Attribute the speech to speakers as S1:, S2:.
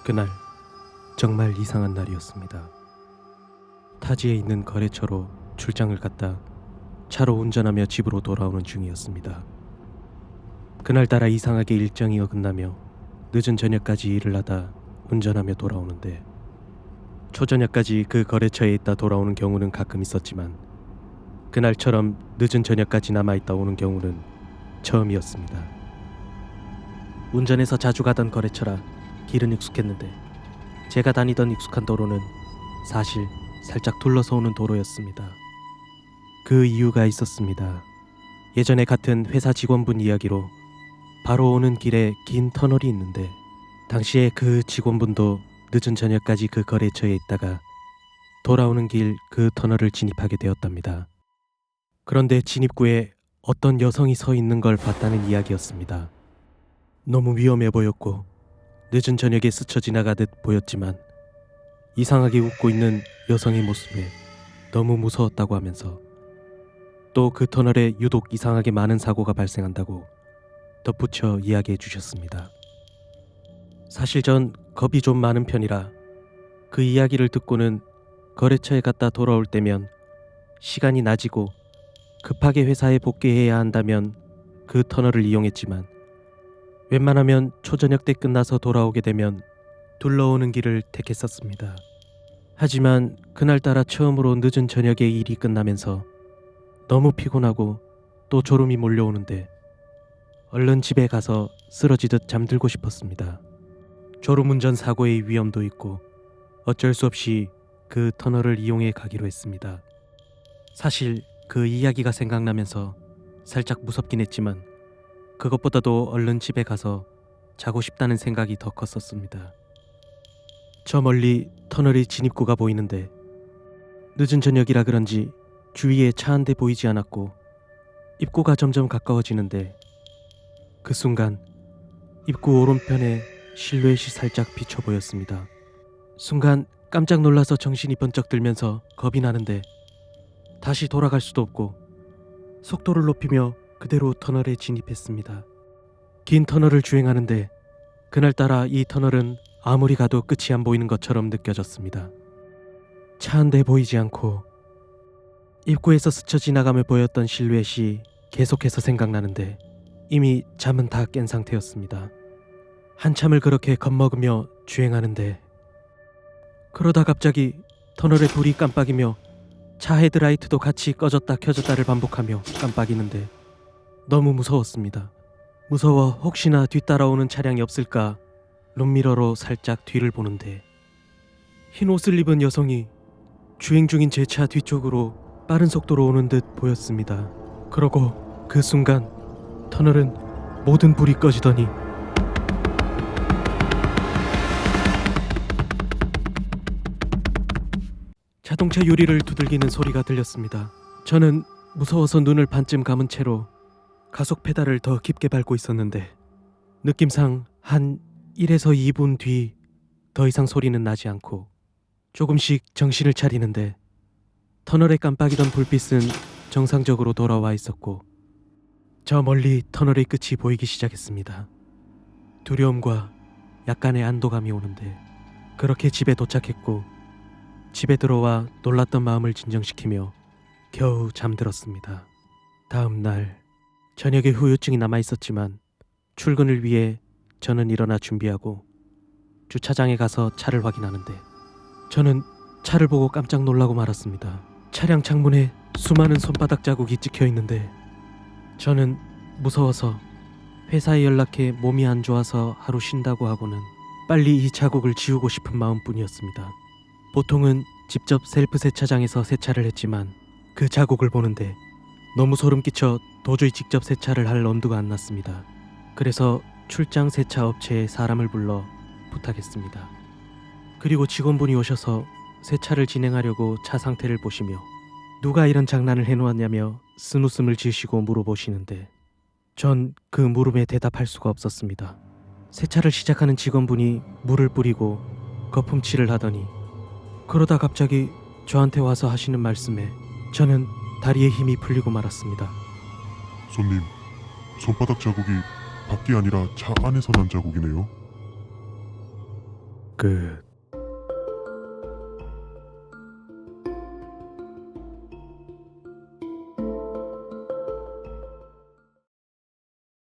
S1: 그날 정말 이상한 날이었습니다. 타지에 있는 거래처로 출장을 갔다 차로 운전하며 집으로 돌아오는 중이었습니다. 그날따라 이상하게 일정이 어긋나며 늦은 저녁까지 일을 하다 운전하며 돌아오는데, 초저녁까지 그 거래처에 있다 돌아오는 경우는 가끔 있었지만 그날처럼 늦은 저녁까지 남아있다 오는 경우는 처음이었습니다. 운전해서 자주 가던 거래처라 길은 익숙했는데, 제가 다니던 익숙한 도로는 사실 살짝 둘러서 오는 도로였습니다. 그 이유가 있었습니다. 예전에 같은 회사 직원분 이야기로 바로 오는 길에 긴 터널이 있는데, 당시에 그 직원분도 늦은 저녁까지 그 거래처에 있다가 돌아오는 길 그 터널을 진입하게 되었답니다. 그런데 진입구에 어떤 여성이 서 있는 걸 봤다는 이야기였습니다. 너무 위험해 보였고 늦은 저녁에 스쳐 지나가듯 보였지만 이상하게 웃고 있는 여성의 모습에 너무 무서웠다고 하면서, 또 그 터널에 유독 이상하게 많은 사고가 발생한다고 덧붙여 이야기해 주셨습니다. 사실 전 겁이 좀 많은 편이라 그 이야기를 듣고는 거래처에 갔다 돌아올 때면 시간이 낮이고 급하게 회사에 복귀해야 한다면 그 터널을 이용했지만, 웬만하면 초저녁 때 끝나서 돌아오게 되면 둘러오는 길을 택했었습니다. 하지만 그날따라 처음으로 늦은 저녁에 일이 끝나면서 너무 피곤하고 또 졸음이 몰려오는데 얼른 집에 가서 쓰러지듯 잠들고 싶었습니다. 졸음운전 사고의 위험도 있고 어쩔 수 없이 그 터널을 이용해 가기로 했습니다. 사실 그 이야기가 생각나면서 살짝 무섭긴 했지만 그것보다도 얼른 집에 가서 자고 싶다는 생각이 더 컸었습니다. 저 멀리 터널의 진입구가 보이는데 늦은 저녁이라 그런지 주위에 차 한 대 보이지 않았고 입구가 점점 가까워지는데, 그 순간 입구 오른편에 실루엣이 살짝 비쳐 보였습니다. 순간 깜짝 놀라서 정신이 번쩍 들면서 겁이 나는데 다시 돌아갈 수도 없고 속도를 높이며 그대로 터널에 진입했습니다. 긴 터널을 주행하는데 그날따라 이 터널은 아무리 가도 끝이 안 보이는 것처럼 느껴졌습니다. 차 한 대 보이지 않고 입구에서 스쳐 지나가며 보였던 실루엣이 계속해서 생각나는데 이미 잠은 다 깬 상태였습니다. 한참을 그렇게 겁먹으며 주행하는데, 그러다 갑자기 터널에 불이 깜빡이며 차 헤드라이트도 같이 꺼졌다 켜졌다를 반복하며 깜빡이는데 너무 무서웠습니다. 무서워 혹시나 뒤따라오는 차량이 없을까 룸미러로 살짝 뒤를 보는데, 흰 옷을 입은 여성이 주행 중인 제 차 뒤쪽으로 빠른 속도로 오는 듯 보였습니다. 그러고 그 순간 터널은 모든 불이 꺼지더니 자동차 유리를 두들기는 소리가 들렸습니다. 저는 무서워서 눈을 반쯤 감은 채로 가속 페달을 더 깊게 밟고 있었는데, 느낌상 한 1에서 2분 뒤 더 이상 소리는 나지 않고 조금씩 정신을 차리는데, 터널에 깜빡이던 불빛은 정상적으로 돌아와 있었고 저 멀리 터널의 끝이 보이기 시작했습니다. 두려움과 약간의 안도감이 오는데, 그렇게 집에 도착했고 집에 들어와 놀랐던 마음을 진정시키며 겨우 잠들었습니다. 다음 날 저녁에 후유증이 남아있었지만 출근을 위해 저는 일어나 준비하고 주차장에 가서 차를 확인하는데, 저는 차를 보고 깜짝 놀라고 말았습니다. 차량 창문에 수많은 손바닥 자국이 찍혀 있는데, 저는 무서워서 회사에 연락해 몸이 안 좋아서 하루 쉰다고 하고는 빨리 이 자국을 지우고 싶은 마음뿐이었습니다. 보통은 직접 셀프 세차장에서 세차를 했지만 그 자국을 보는데 너무 소름 끼쳐 도저히 직접 세차를 할 엄두가 안 났습니다. 그래서 출장 세차 업체에 사람을 불러 부탁했습니다. 그리고 직원분이 오셔서 세차를 진행하려고 차 상태를 보시며 누가 이런 장난을 해놓았냐며 쓴웃음을 지으시고 물어보시는데, 전 그 물음에 대답할 수가 없었습니다. 세차를 시작하는 직원분이 물을 뿌리고 거품칠을 하더니, 그러다 갑자기 저한테 와서 하시는 말씀에 저는 다리에 힘이 풀리고 말았습니다.
S2: 손님, 손바닥 자국이 밖이 아니라 차 안에서 난 자국이네요.
S1: 끝.